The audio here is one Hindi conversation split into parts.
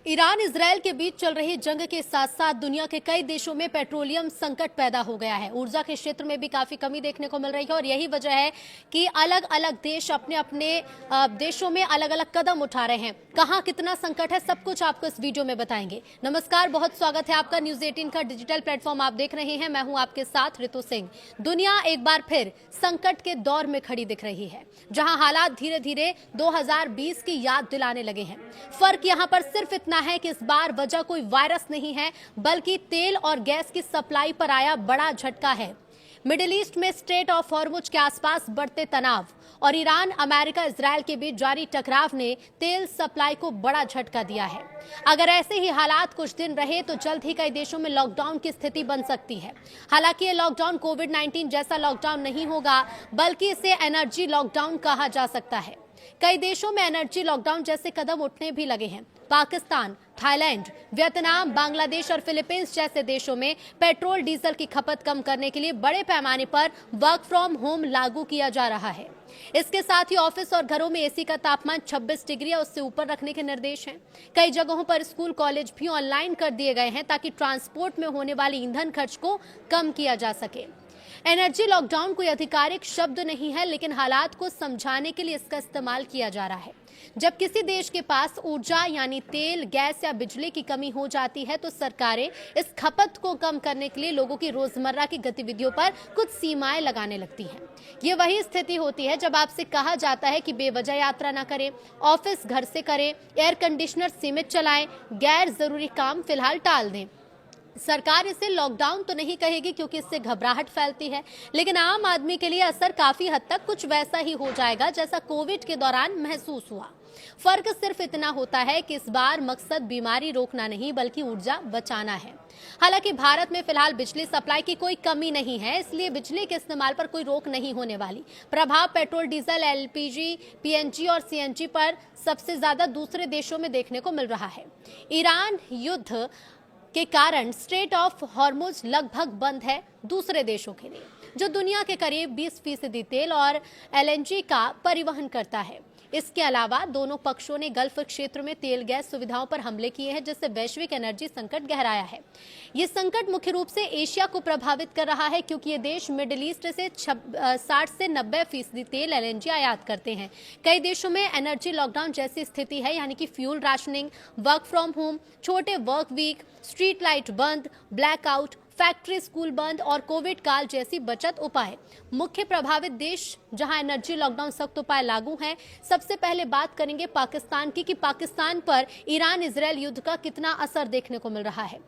ईरान इजरायल के बीच चल रही जंग के साथ साथ दुनिया के कई देशों में पेट्रोलियम संकट पैदा हो गया है। ऊर्जा के क्षेत्र में भी काफी कमी देखने को मिल रही है और यही वजह है कि अलग अलग देश अपने अपने देशों में अलग अलग कदम उठा रहे हैं। कहां कितना संकट है, सब कुछ आपको इस वीडियो में बताएंगे। नमस्कार, बहुत स्वागत है आपका न्यूज 18 का डिजिटल प्लेटफॉर्म आप देख रहे हैं। मैं हूं आपके साथ ऋतु सिंह। दुनिया एक बार फिर संकट के दौर में खड़ी दिख रही है, जहां हालात धीरे धीरे 2020 की याद दिलाने लगे हैं। फर्क यहां पर सिर्फ इतना है कि इस बार वजह कोई वायरस नहीं है, बल्कि तेल और गैस की सप्लाई पर आया बड़ा झटका है। मिडिल ईस्ट में स्ट्रेट ऑफ हॉर्मुज के आसपास बढ़ते तनाव और ईरान अमेरिका इजरायल के बीच जारी टकराव ने तेल सप्लाई को बड़ा झटका दिया है। अगर ऐसे ही हालात कुछ दिन रहे तो जल्द ही कई देशों में लॉकडाउन की स्थिति बन सकती है। हालांकि ये लॉकडाउन कोविड-19 जैसा लॉकडाउन नहीं होगा, बल्कि इसे एनर्जी लॉकडाउन कहा जा सकता है। कई देशों में एनर्जी लॉकडाउन जैसे कदम उठने भी लगे हैं। पाकिस्तान, थाईलैंड, वियतनाम, बांग्लादेश और फिलीपींस जैसे देशों में पेट्रोल डीजल की खपत कम करने के लिए बड़े पैमाने पर वर्क फ्रॉम होम लागू किया जा रहा है। इसके साथ ही ऑफिस और घरों में एसी का तापमान 26 डिग्री या उससे ऊपर रखने के निर्देश हैं। कई जगहों पर स्कूल कॉलेज भी ऑनलाइन कर दिए गए हैं ताकि ट्रांसपोर्ट में होने वाले ईंधन खर्च को कम किया जा सके। एनर्जी लॉकडाउन कोई आधिकारिक शब्द नहीं है, लेकिन हालात को समझाने के लिए इसका इस्तेमाल किया जा रहा है। जब किसी देश के पास ऊर्जा यानी तेल, गैस या बिजली की कमी हो जाती है तो सरकारें इस खपत को कम करने के लिए लोगों की रोजमर्रा की गतिविधियों पर कुछ सीमाएं लगाने लगती हैं। ये वही स्थिति होती है जब आपसे कहा जाता है कि बेवजह यात्रा न करें, ऑफिस घर से करें, एयर कंडीशनर सीमित चलाएं, गैर जरूरी काम फिलहाल टाल दें। सरकार इसे लॉकडाउन तो नहीं कहेगी क्योंकि इससे घबराहट फैलती है, लेकिन आम आदमी के लिए असर काफी हद तक कुछ वैसा ही हो जाएगा जैसा कोविड के दौरान महसूस हुआ। फर्क सिर्फ इतना होता है कि इस बार मकसद बीमारी रोकना नहीं बल्कि ऊर्जा बचाना है। हालांकि भारत में फिलहाल बिजली सप्लाई की कोई कमी नहीं है, इसलिए बिजली के इस्तेमाल पर कोई रोक नहीं होने वाली। प्रभाव पेट्रोल, डीजल, एलपीजी, पीएनजी और सीएनजी पर सबसे ज्यादा दूसरे देशों में देखने को मिल रहा है। ईरान युद्ध के कारण स्ट्रेट ऑफ हॉर्मुज लगभग बंद है दूसरे देशों के लिए, जो दुनिया के करीब 20% तेल और एलएनजी का परिवहन करता है। इसके अलावा दोनों पक्षों ने गल्फ क्षेत्र में तेल गैस सुविधाओं पर हमले किए हैं, जिससे वैश्विक एनर्जी संकट गहराया है। ये संकट मुख्य रूप से एशिया को प्रभावित कर रहा है, क्योंकि ये देश मिडिल ईस्ट से 60 से 90% तेल एलएनजी आयात करते हैं। कई देशों में एनर्जी लॉकडाउन जैसी स्थिति है, यानी कि fuel rationing, work from home, छोटे वर्क वीक, स्ट्रीट लाइट बंद, ब्लैकआउट, फैक्ट्री, स्कूल बंद और कोविड काल जैसी बचत उपाय। मुख्य प्रभावित देश जहां एनर्जी लॉकडाउन सख्त उपाय लागू हैं, सबसे पहले बात करेंगे पाकिस्तान की कि पाकिस्तान पर ईरान इजरायल युद्ध का कितना असर देखने को मिल रहा है।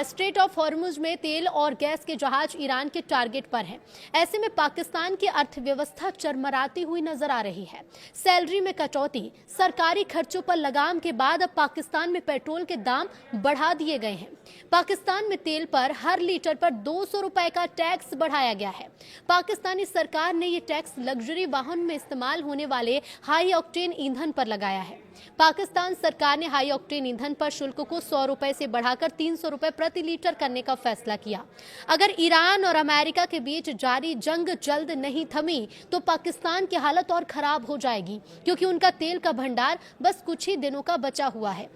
स्ट्रेट ऑफ हॉर्मुज में तेल और गैस के जहाज ईरान के टारगेट पर हैं। ऐसे में पाकिस्तान की अर्थव्यवस्था चरमराती हुई नजर आ रही है। सैलरी में कटौती, सरकारी खर्चों पर लगाम के बाद अब पाकिस्तान में पेट्रोल के दाम बढ़ा दिए गए हैं। पाकिस्तान में तेल पर हर लीटर पर 200 रुपए का टैक्स बढ़ाया गया है। पाकिस्तानी सरकार ने ये टैक्स लग्जरी वाहन में इस्तेमाल होने वाले हाई ऑक्टेन ईंधन पर लगाया है। पाकिस्तान सरकार ने हाई ऑक्टेन ईंधन पर शुल्क को 100 रुपए से बढ़ाकर 300 रुपए प्रति लीटर करने का फैसला किया। अगर ईरान और अमेरिका के बीच जारी जंग जल्द नहीं थमी तो पाकिस्तान की हालत और खराब हो जाएगी, क्योंकि उनका तेल का भंडार बस कुछ ही दिनों का बचा हुआ है।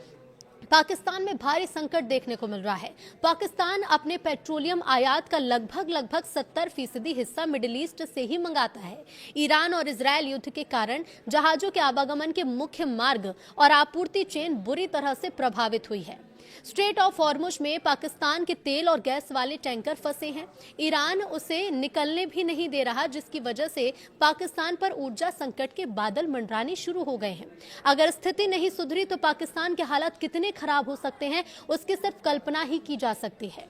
पाकिस्तान में भारी संकट देखने को मिल रहा है। पाकिस्तान अपने पेट्रोलियम आयात का लगभग 70% हिस्सा मिडिल ईस्ट से ही मंगाता है। ईरान और इजरायल युद्ध के कारण जहाजों के आवागमन के मुख्य मार्ग और आपूर्ति चेन बुरी तरह से प्रभावित हुई है। स्ट्रेट ऑफ हॉर्मुज में पाकिस्तान के तेल और गैस वाले टैंकर फंसे हैं। ईरान उसे निकलने भी नहीं दे रहा, जिसकी वजह से पाकिस्तान पर ऊर्जा संकट के बादल मंडराने शुरू हो गए हैं। अगर स्थिति नहीं सुधरी तो पाकिस्तान के हालात कितने खराब हो सकते हैं, उसकी सिर्फ कल्पना ही की जा सकती है।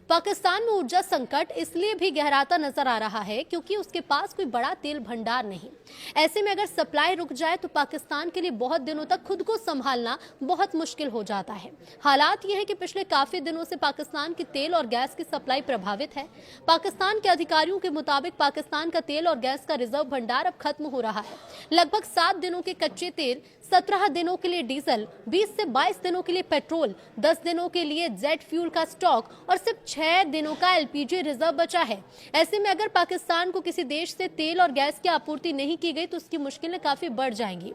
पाकिस्तान में ऊर्जा संकट इसलिए भी गहराता नजर आ रहा है क्योंकि उसके पास कोई बड़ा तेल भंडार नहीं। ऐसे में अगर सप्लाई रुक जाए तो पाकिस्तान के लिए बहुत दिनों तक खुद को संभालना बहुत मुश्किल हो जाता है। हालात यह है कि पिछले काफी दिनों से पाकिस्तान की तेल और गैस की सप्लाई प्रभावित है। पाकिस्तान के अधिकारियों के मुताबिक पाकिस्तान का तेल और गैस का रिजर्व भंडार अब खत्म हो रहा है। लगभग 7 दिनों के कच्चे तेल, 17 दिनों के लिए डीजल, 20 से 22 दिनों के लिए पेट्रोल, 10 दिनों के लिए जेट फ्यूल का स्टॉक और सिर्फ 6 दिनों का एलपीजी रिजर्व बचा है। ऐसे में अगर पाकिस्तान को किसी देश से तेल और गैस की आपूर्ति नहीं की गई तो उसकी मुश्किलें काफी बढ़ जाएंगी।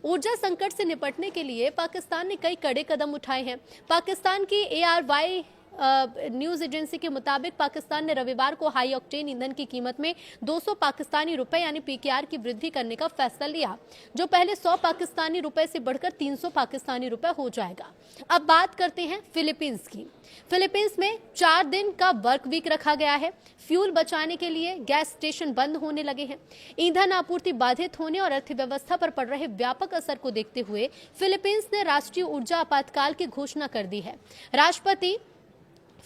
ऊर्जा संकट से निपटने के लिए पाकिस्तान ने कई कड़े कदम उठाए हैं। पाकिस्तान की ARY न्यूज एजेंसी के मुताबिक पाकिस्तान ने रविवार को हाई ऑक्टेन ईंधन की कीमत में 200 पाकिस्तानी रुपए यानी PKR की वृद्धि करने का फैसला लिया, जो पहले 100 पाकिस्तानी रुपए से बढ़कर 300 पाकिस्तानी रुपए हो जाएगा। अब बात करते हैं फिलीपींस की। फिलीपींस में 4 दिन का वर्क वीक रखा गया है। फ्यूल बचाने के लिए गैस स्टेशन बंद होने लगे हैं। ईंधन आपूर्ति बाधित होने और अर्थव्यवस्था पर पड़ रहे व्यापक असर को देखते हुए फिलीपींस ने राष्ट्रीय ऊर्जा आपातकाल की घोषणा कर दी है। राष्ट्रपति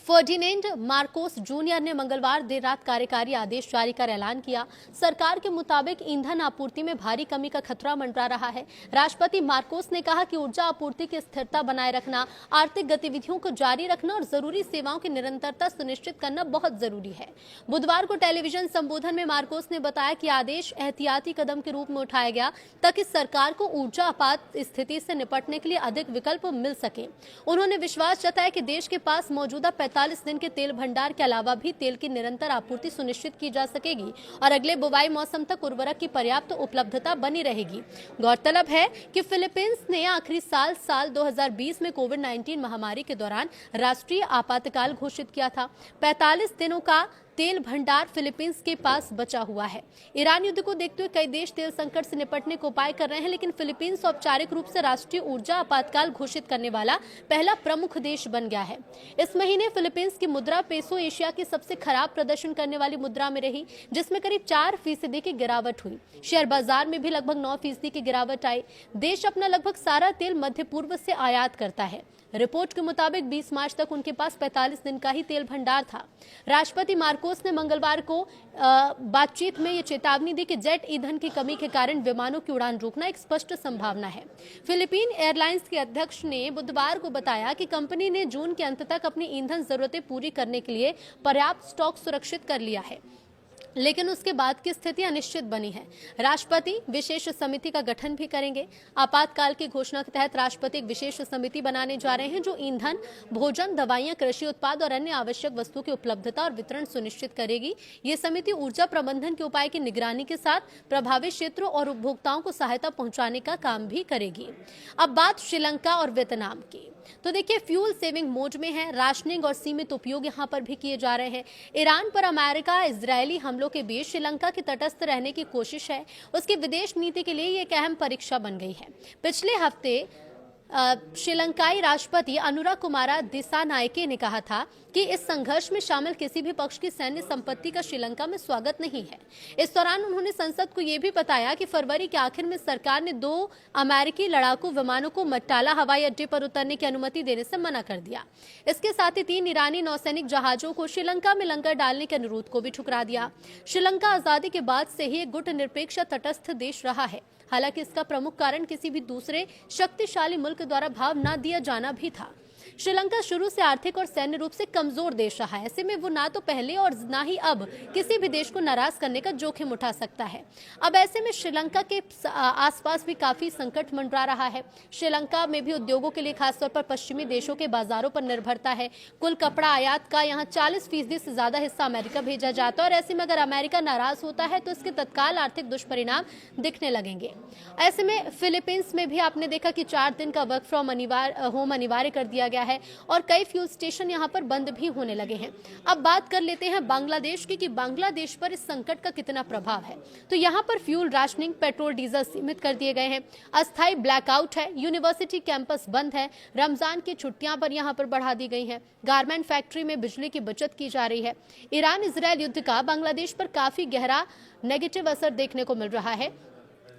फर्डिनेंड मार्कोस जूनियर ने मंगलवार देर रात कार्यकारी आदेश जारी कर ऐलान किया। सरकार के मुताबिक ईंधन आपूर्ति में भारी कमी का खतरा मंडरा रहा है। राष्ट्रपति मार्कोस ने कहा कि ऊर्जा आपूर्ति की स्थिरता बनाए रखना, आर्थिक गतिविधियों को जारी रखना और जरूरी सेवाओं की निरंतरता सुनिश्चित करना बहुत जरूरी है। बुधवार को टेलीविजन संबोधन में मार्कोस ने बताया कि आदेश एहतियाती कदम के रूप में उठाया गया ताकि सरकार को ऊर्जा आपात स्थिति से निपटने के लिए अधिक विकल्प मिल सके। उन्होंने विश्वास जताया कि देश के पास मौजूदा 45 दिन के तेल भंडार के अलावा भी तेल की निरंतर आपूर्ति सुनिश्चित की जा सकेगी और अगले बुवाई मौसम तक उर्वरक की पर्याप्त उपलब्धता बनी रहेगी। गौरतलब है कि फिलीपींस ने आखिरी साल 2020 में कोविड-19 महामारी के दौरान राष्ट्रीय आपातकाल घोषित किया था। 45 दिनों का तेल भंडार फिलीपींस के पास बचा हुआ है। ईरान युद्ध को देखते हुए कई देश तेल संकट से निपटने को उपाय कर रहे हैं, लेकिन फिलीपींस औपचारिक रूप से राष्ट्रीय ऊर्जा आपातकाल घोषित करने वाला पहला प्रमुख देश बन गया है। इस महीने फिलीपींस की मुद्रा पेसो एशिया की सबसे खराब प्रदर्शन करने वाली मुद्रा में रही, जिसमें करीब 4% की गिरावट हुई। शेयर बाजार में भी लगभग 9% की गिरावट आई। देश अपना लगभग सारा तेल मध्य पूर्व से आयात करता है। रिपोर्ट के मुताबिक 20 मार्च तक उनके पास 45 दिन का ही तेल भंडार था। राष्ट्रपति मार्कोस ने मंगलवार को बातचीत में ये चेतावनी दी कि जेट ईंधन की कमी के कारण विमानों की उड़ान रोकना एक स्पष्ट संभावना है। फिलीपीन एयरलाइंस के अध्यक्ष ने बुधवार को बताया कि कंपनी ने जून के अंत तक अपनी ईंधन जरूरतें पूरी करने के लिए पर्याप्त स्टॉक सुरक्षित कर लिया है, लेकिन उसके बाद की स्थिति अनिश्चित बनी है। राष्ट्रपति विशेष समिति का गठन भी करेंगे। आपातकाल की घोषणा के तहत राष्ट्रपति एक विशेष समिति बनाने जा रहे हैं जो ईंधन, भोजन, दवाइयां, कृषि उत्पाद और अन्य आवश्यक वस्तुओं की उपलब्धता और वितरण सुनिश्चित करेगी। ये समिति ऊर्जा प्रबंधन के उपाय की निगरानी के साथ प्रभावित क्षेत्रों और उपभोक्ताओं को सहायता पहुंचाने का काम भी करेगी। अब बात श्रीलंका और वियतनाम की। तो देखिए, फ्यूल सेविंग मोड में है। राशनिंग और सीमित उपयोग यहां पर भी किए जा रहे हैं। ईरान पर अमेरिका इजरायली हमलों के बीच श्रीलंका की तटस्थ रहने की कोशिश है। उसकी विदेश नीति के लिए ये एक अहम परीक्षा बन गई है। पिछले हफ्ते श्रीलंकाई राष्ट्रपति अनुरा कुमारा दिसानायके ने कहा था कि इस संघर्ष में शामिल किसी भी पक्ष की सैन्य संपत्ति का श्रीलंका में स्वागत नहीं है। इस दौरान उन्होंने संसद को यह भी बताया कि फरवरी के आखिर में सरकार ने 2 अमेरिकी लड़ाकू विमानों को मट्टाला हवाई अड्डे पर उतरने की अनुमति देने से मना कर दिया। इसके साथ ही 3 ईरानी नौसैनिक जहाजों को श्रीलंका में लंगर डालने के अनुरोध को भी ठुकरा दिया। श्रीलंका आजादी के बाद से ही एक गुटनिरपेक्ष तटस्थ देश रहा है। हालांकि इसका प्रमुख कारण किसी भी दूसरे शक्तिशाली मुल्क द्वारा भाव न दिया जाना भी था। श्रीलंका शुरू से आर्थिक और सैन्य रूप से कमजोर देश रहा है। ऐसे में वो ना तो पहले और ना ही अब किसी भी देश को नाराज करने का जोखिम उठा सकता है। अब ऐसे में श्रीलंका के आसपास भी काफी संकट मंडरा रहा है। श्रीलंका में भी उद्योगों के लिए खासतौर पर पश्चिमी देशों के बाजारों पर निर्भरता है। कुल कपड़ा आयात का यहाँ 40% से ज्यादा हिस्सा अमेरिका भेजा जाता है और ऐसे में अगर अमेरिका नाराज होता है तो इसके तत्काल आर्थिक दुष्परिणाम दिखने लगेंगे। ऐसे में फिलीपींस में भी आपने देखा कि 4 दिन का वर्क फ्रॉम होम अनिवार्य कर दिया गया है और कई फ्यूल स्टेशन यहां पर बंद भी होने लगे हैं। अब बात कर लेते हैं बांग्लादेश की कि बांग्लादेश पर इस संकट का कितना प्रभाव है। तो यहां पर फ्यूल राशनिंग, पेट्रोल डीजल सीमित कर दिए गए हैं। अस्थायी ब्लैकआउट है। यूनिवर्सिटी कैंपस बंद है। रमजान की छुट्टियां पर यहां पर बढ़ा दी गई हैं। गारमेंट फैक्ट्री में बिजली की बचत की जा रही है। ईरान इजरायल युद्ध का बांग्लादेश पर काफी गहरा नेगेटिव असर देखने को मिल रहा है,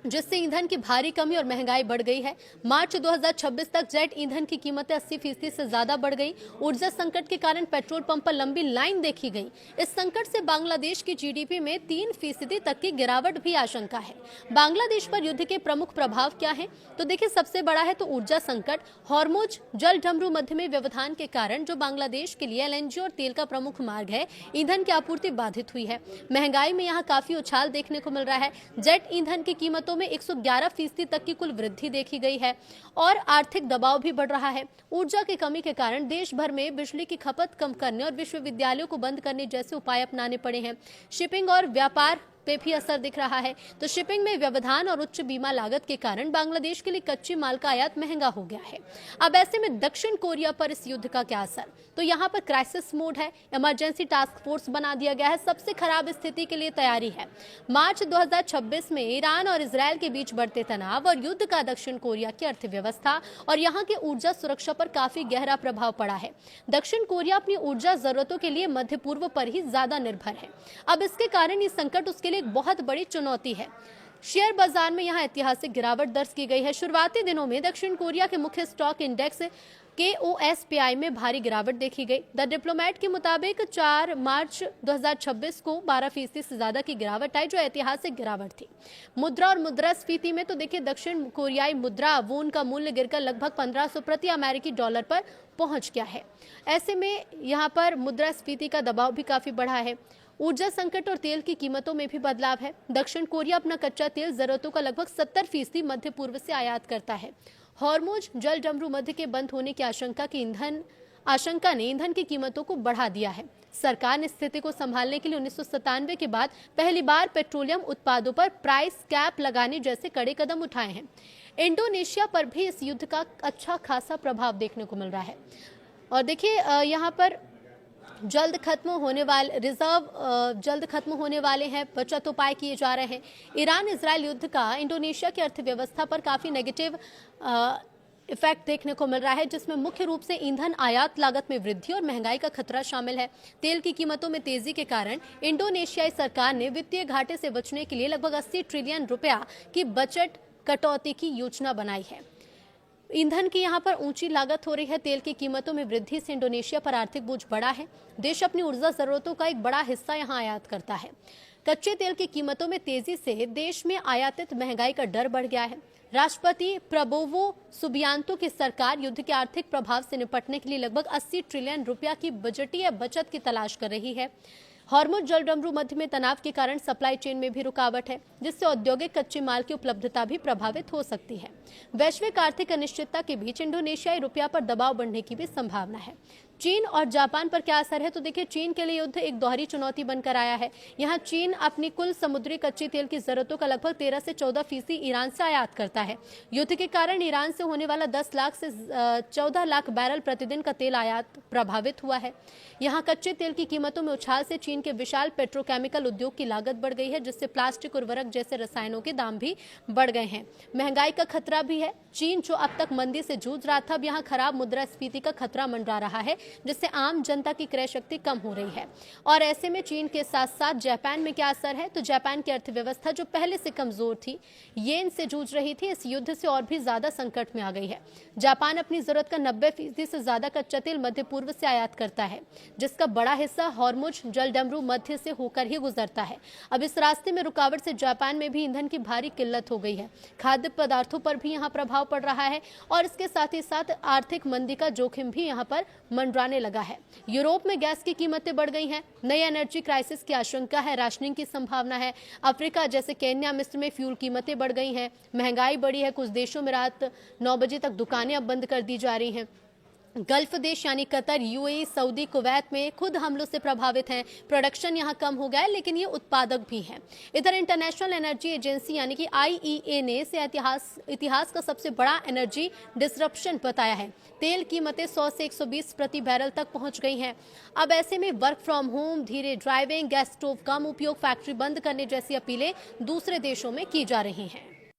जिससे ईंधन की भारी कमी और महंगाई बढ़ गई है। मार्च 2026 तक जेट ईंधन की कीमतें 80% से ज्यादा बढ़ गई। ऊर्जा संकट के कारण पेट्रोल पंप पर लंबी लाइन देखी गई। इस संकट से बांग्लादेश की जीडीपी में 3% तक की गिरावट भी आशंका है। बांग्लादेश पर युद्ध के प्रमुख प्रभाव क्या है? तो देखिए, सबसे बड़ा है तो ऊर्जा संकट। हॉर्मुज जल डमरू मध्य में व्यवधान के कारण, जो बांग्लादेश के लिए एलएनजी और तेल का प्रमुख मार्ग है, ईंधन की आपूर्ति बाधित हुई है। महंगाई में यहाँ काफी उछाल देखने को मिल रहा है। जेट ईंधन की कीमतों में 111% तक की कुल वृद्धि देखी गई है और आर्थिक दबाव भी बढ़ रहा है। ऊर्जा की कमी के कारण देश भर में बिजली की खपत कम करने और विश्वविद्यालयों को बंद करने जैसे उपाय अपनाने पड़े हैं। शिपिंग और व्यापार पे भी असर दिख रहा है। तो शिपिंग में व्यवधान और उच्च बीमा लागत के कारण बांग्लादेश के लिए कच्चे माल का आयात महंगा हो गया है। अब ऐसे में दक्षिण कोरिया पर इस युद्ध का क्या असर? तो यहाँ पर क्राइसिस मोड है, इमरजेंसी टास्क फोर्स बना दिया गया है, सबसे खराब स्थिति के लिए तैयारी है। मार्च 2026 में ईरान और इजरायल के बीच बढ़ते तनाव और युद्ध का दक्षिण कोरिया की अर्थव्यवस्था और यहाँ की ऊर्जा सुरक्षा पर काफी गहरा प्रभाव पड़ा है। दक्षिण कोरिया अपनी ऊर्जा जरूरतों के लिए मध्य पूर्व पर ही ज्यादा निर्भर है। अब इसके कारण ये संकट उसके लिए एक बहुत बड़ी चुनौती है। शेयर बाजार में यहाँ ऐतिहासिक गिरावट दर्ज की गई है। शुरुआती दिनों में दक्षिण कोरिया के मुख्य स्टॉक इंडेक्स KOSPI में भारी गिरावट देखी गई। द डिप्लोमेट के मुताबिक 4 मार्च 2026 को 12% से ज्यादा की गिरावट आई, जो ऐतिहासिक गिरावट थी। मुद्रा और मुद्रास्फीति में तो देखिए दक्षिण कोरियाई मुद्रा वून का मूल्य गिरकर लगभग 1500 प्रति अमेरिकी डॉलर पर पहुंच गया है। ऐसे में यहाँ पर मुद्रास्फीति का दबाव भी काफी बढ़ा है। ऊर्जा संकट और तेल की कीमतों में भी बदलाव है। दक्षिण कोरिया अपना कच्चा तेल जरूरतों का लगभग 70% मध्य पूर्व से आयात करता है। हॉर्मुज जल डमरू मध्य के बंद होने की आशंका ने ईंधन की कीमतों को बढ़ा दिया है। सरकार ने स्थिति को संभालने के लिए 1997 के बाद पहली बार पेट्रोलियम उत्पादों पर प्राइस कैप लगाने जैसे कड़े कदम उठाए हैं। इंडोनेशिया पर भी इस युद्ध का अच्छा खासा प्रभाव देखने को मिल रहा है। और देखिए यहाँ पर जल्द खत्म होने वाले हैं, बचत उपाय किए जा रहे हैं। ईरान इजरायल युद्ध का इंडोनेशिया की अर्थव्यवस्था पर काफी नेगेटिव इफेक्ट देखने को मिल रहा है, जिसमें मुख्य रूप से ईंधन आयात लागत में वृद्धि और महंगाई का खतरा शामिल है। तेल की कीमतों में तेजी के कारण इंडोनेशियाई सरकार ने वित्तीय घाटे से बचने के लिए लगभग 80 ट्रिलियन रुपया की बजट कटौती की योजना बनाई है। ईंधन की यहाँ पर ऊंची लागत हो रही है। तेल की कीमतों में वृद्धि से इंडोनेशिया पर आर्थिक बोझ बढ़ा है। देश अपनी ऊर्जा जरूरतों का एक बड़ा हिस्सा यहाँ आयात करता है। कच्चे तेल की कीमतों में तेजी से देश में आयातित महंगाई का डर बढ़ गया है। राष्ट्रपति प्रबोवो सुबियांतो की सरकार युद्ध के आर्थिक प्रभाव से निपटने के लिए लगभग 80 ट्रिलियन रुपया की बजटीय बचत की तलाश कर रही है। हॉर्मुज जल डमरू मध्य में तनाव के कारण सप्लाई चेन में भी रुकावट है, जिससे औद्योगिक कच्चे माल की उपलब्धता भी प्रभावित हो सकती है। वैश्विक आर्थिक अनिश्चितता के बीच इंडोनेशियाई रुपया पर दबाव बढ़ने की भी संभावना है। चीन और जापान पर क्या असर है? तो देखिए चीन के लिए युद्ध एक दोहरी चुनौती बनकर आया है। यहाँ चीन अपनी कुल समुद्री कच्चे तेल की जरूरतों का लगभग 13 से 14% ईरान से आयात करता है। युद्ध के कारण ईरान से होने वाला 10 लाख से 14 लाख बैरल प्रतिदिन का तेल आयात प्रभावित हुआ है। यहाँ कच्चे तेल की कीमतों में उछाल से चीन के विशाल पेट्रोकेमिकल उद्योग की लागत बढ़ गई है, जिससे प्लास्टिक उर्वरक जैसे रसायनों के दाम भी बढ़ गए हैं। महंगाई का खतरा भी है। चीन जो अब तक मंदी से जूझ रहा था, अब यहाँ खराब मुद्रास्फीति का खतरा मंडरा रहा है, जिससे आम जनता की क्रय शक्ति कम हो रही है। और ऐसे में चीन के साथ साथ जापान में क्या असर है? तो जापान की अर्थव्यवस्था जो पहले से कमजोर थी, येन से जूझ रही थी, इस युद्ध से और भी ज्यादा संकट में आ गई है। जापान अपनी जरूरत का 90% से ज्यादा कच्चा तेल मध्य पूर्व से आयात करता है, जिसका बड़ा हिस्सा हॉर्मुज जल डमरू मध्य से होकर ही गुजरता है। अब इस रास्ते में रुकावट से जापान में भी ईंधन की भारी किल्लत हो गई है। खाद्य पदार्थों पर भी यहाँ प्रभाव पड़ रहा है और इसके साथ ही साथ आर्थिक मंदी का जोखिम भी यहाँ पर मंडराने लगा है। यूरोप में गैस की कीमतें बढ़ गई हैं। नई एनर्जी क्राइसिस की आशंका है, राशनिंग की संभावना है। अफ्रीका जैसे केन्या, मिस्र में फ्यूल कीमतें बढ़ गई हैं। महंगाई बढ़ी है। कुछ देशों में रात 9 बजे तक दुकानें अब बंद कर दी जा रही हैं। गल्फ देश यानी कतर, यूएई, सऊदी, कुवैत में खुद हमलों से प्रभावित हैं। प्रोडक्शन यहां कम हो गया है, लेकिन ये उत्पादक भी हैं। इधर इंटरनेशनल एनर्जी एजेंसी यानी कि IEA ने इसे इतिहास का सबसे बड़ा एनर्जी डिसरप्शन बताया है। तेल कीमतें 100 से 120 प्रति बैरल तक पहुंच गई हैं। अब ऐसे में वर्क फ्रॉम होम, धीरे ड्राइविंग, गैस स्टोव कम उपयोग, फैक्ट्री बंद करने जैसी अपीलें दूसरे देशों में की जा रही हैं।